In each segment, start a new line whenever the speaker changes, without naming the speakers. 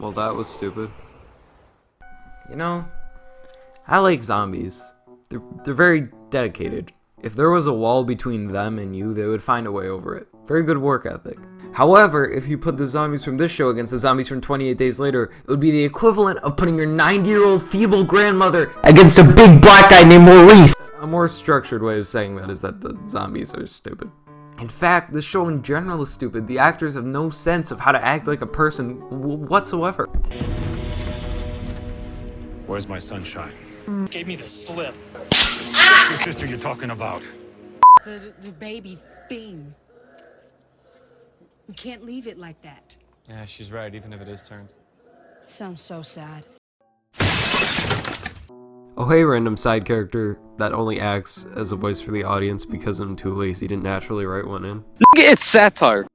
Well, that was stupid. You know, I like zombies. They're very dedicated. If there was a wall between them and you, they would find a way over it. Very good work ethic. However, if you put the zombies from this show against the zombies from 28 Days Later, it would be the equivalent of putting your 90-year-old feeble grandmother against a big black guy named Maurice. A more structured way of saying that is that the zombies are stupid. In fact, this show in general is stupid. The actors have no sense of how to act like a person whatsoever.
Where's my sunshine? Gave me the slip. What's your sister you're talking about?
The baby thing. We can't leave it like that.
Yeah, she's right, even if it is turned.
It sounds so sad.
Oh hey, random side character that only acts as a voice for the audience because I'm too lazy to naturally write one in.
It's satire.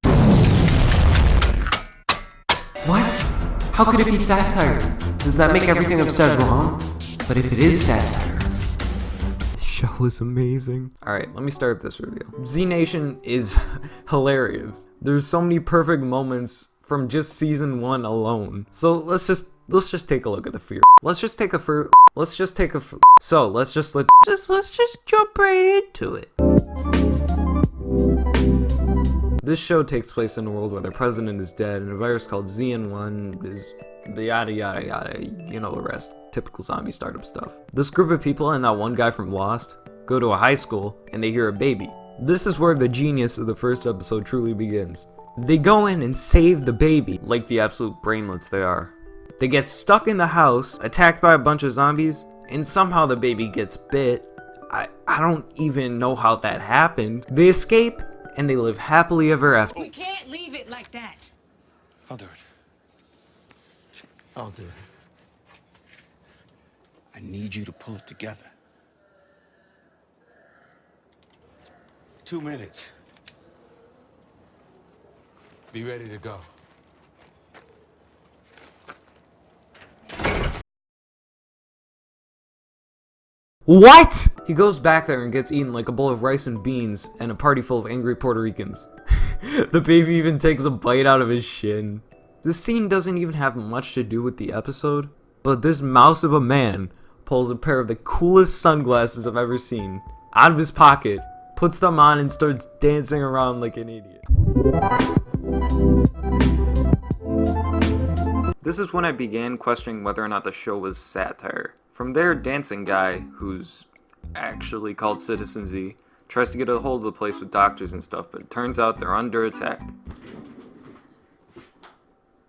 What? How could it be satire? Does that make everything I've said wrong? But if it is satire...
The show is amazing. Alright, let me start this review. Z Nation is hilarious. There's so many perfect moments from just season 1 alone. So let's just take a look at the fear. Let's just jump right into it. This show takes place in a world where the president is dead and a virus called ZN1 is yada yada yada, you know the rest. Typical zombie startup stuff. This group of people and that one guy from Lost go to a high school and they hear a baby. This is where the genius of the first episode truly begins. They go in and save the baby, like the absolute brainlets they are. They get stuck in the house, attacked by a bunch of zombies, and somehow the baby gets bit. I don't even know how that happened. They escape, and they live happily ever after.
We can't leave it like that.
I'll do it. I'll do it. I need you to pull it together. 2 minutes. Be ready to go.
What? He goes back there and gets eaten like a bowl of rice and beans and a party full of angry Puerto Ricans. The baby even takes a bite out of his shin. This scene doesn't even have much to do with the episode, but this mouse of a man pulls a pair of the coolest sunglasses I've ever seen out of his pocket, puts them on, and starts dancing around like an idiot. This is when I began questioning whether or not the show was satire. From there, dancing guy, who's actually called Citizen Z, tries to get a hold of the place with doctors and stuff, but it turns out they're under attack.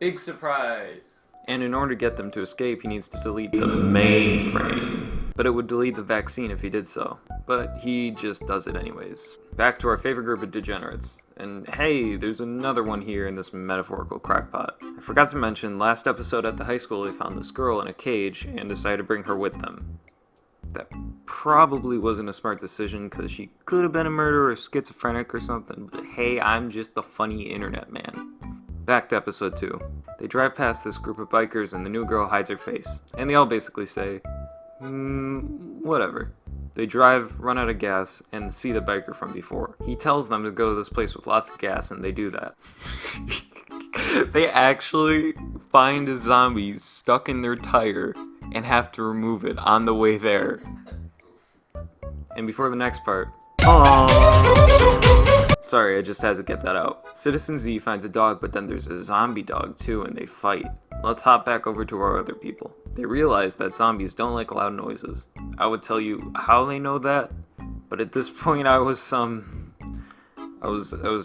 Big surprise! And in order to get them to escape, he needs to delete the mainframe. But it would delete the vaccine if he did so. But he just does it anyways. Back to our favorite group of degenerates. And hey, there's another one here in this metaphorical crackpot. I forgot to mention, last episode at the high school they found this girl in a cage and decided to bring her with them. That probably wasn't a smart decision because she could have been a murderer or schizophrenic or something, but hey, I'm just the funny internet man. Back to episode 2. They drive past this group of bikers and the new girl hides her face. And they all basically say, whatever. They drive, run out of gas, and see the biker from before. He tells them to go to this place with lots of gas, and they do that. They actually find a zombie stuck in their tire and have to remove it on the way there. And before the next part... Sorry, I just had to get that out. Citizen Z finds a dog, but then there's a zombie dog too, and they fight. Let's hop back over to our other people. They realize that zombies don't like loud noises. I would tell you how they know that, but at this point I was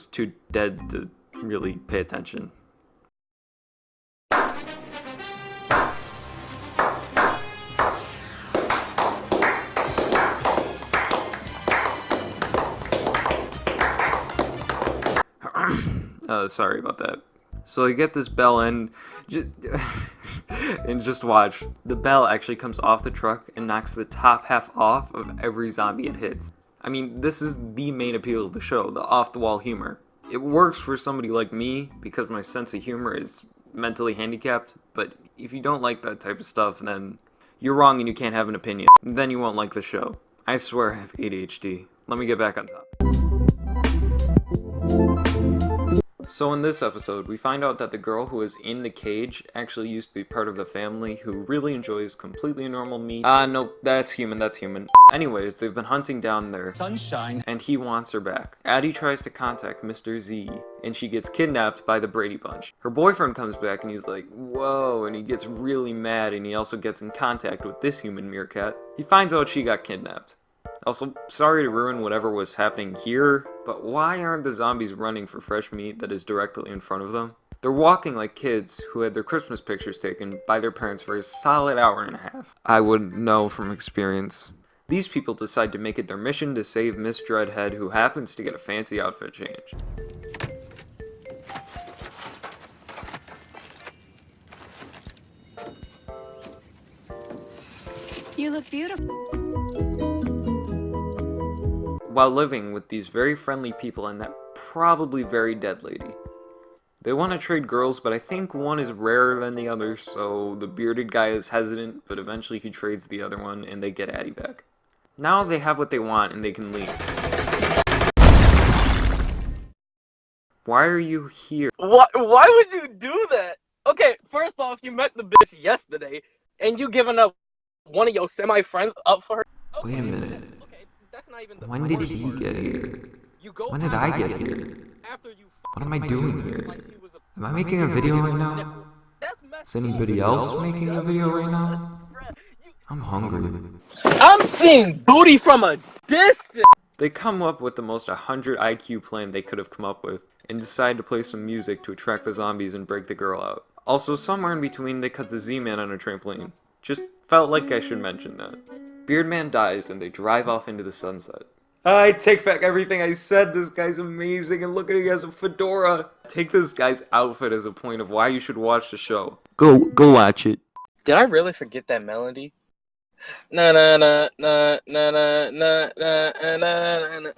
too dead to really pay attention. Sorry about that. So they get this bell and just watch. The bell actually comes off the truck and knocks the top half off of every zombie it hits. I mean, this is the main appeal of the show, the off-the-wall humor. It works for somebody like me because my sense of humor is mentally handicapped, but if you don't like that type of stuff, then you're wrong and you can't have an opinion. Then you won't like the show. I swear I have ADHD. Let me get back on top. So in this episode, we find out that the girl who is in the cage actually used to be part of the family who really enjoys completely normal meat. Nope, that's human. Anyways, they've been hunting down their
Sunshine.
and he wants her back. Addie tries to contact Mr. Z, and she gets kidnapped by the Brady Bunch. Her boyfriend comes back and he's like, whoa, and he gets really mad, and he also gets in contact with this human meerkat. He finds out she got kidnapped. Also, sorry to ruin whatever was happening here, but why aren't the zombies running for fresh meat that is directly in front of them? They're walking like kids who had their Christmas pictures taken by their parents for a solid hour and a half. I would know from experience. These people decide to make it their mission to save Miss Dreadhead, who happens to get a fancy outfit change.
You look beautiful.
While living with these very friendly people and that probably very dead lady. They want to trade girls, but I think one is rarer than the other, so the bearded guy is hesitant, but eventually he trades the other one and they get Addie back. Now they have what they want and they can leave. Why are you here?
Why would you do that? Okay, first off, you met the bitch yesterday, and you giving up one of your semi-friends up for her? Okay,
Wait a minute.
okay, that's not even the
When did
funny
he
part.
get here?
You go
When did I get here?
after you
What am I doing here?
like she was a-
Am I making a video right now?
That's messed
Is anybody else making a video right now?
Bruh, you-
I'm hungry.
I'm seeing booty from a distance!
They come up with the most 100 IQ plan they could have come up with, and decide to play some music to attract the zombies and break the girl out. Also, somewhere in between they cut the Z-Man on a trampoline. Just felt like I should mention that. Beardman dies and they drive off into the sunset. I take back everything I said, this guy's amazing, and look at he has a fedora. Take this guy's outfit as a point of why you should watch the show. Go watch it.
Did I really forget that melody? Na na na na na na na na na na na.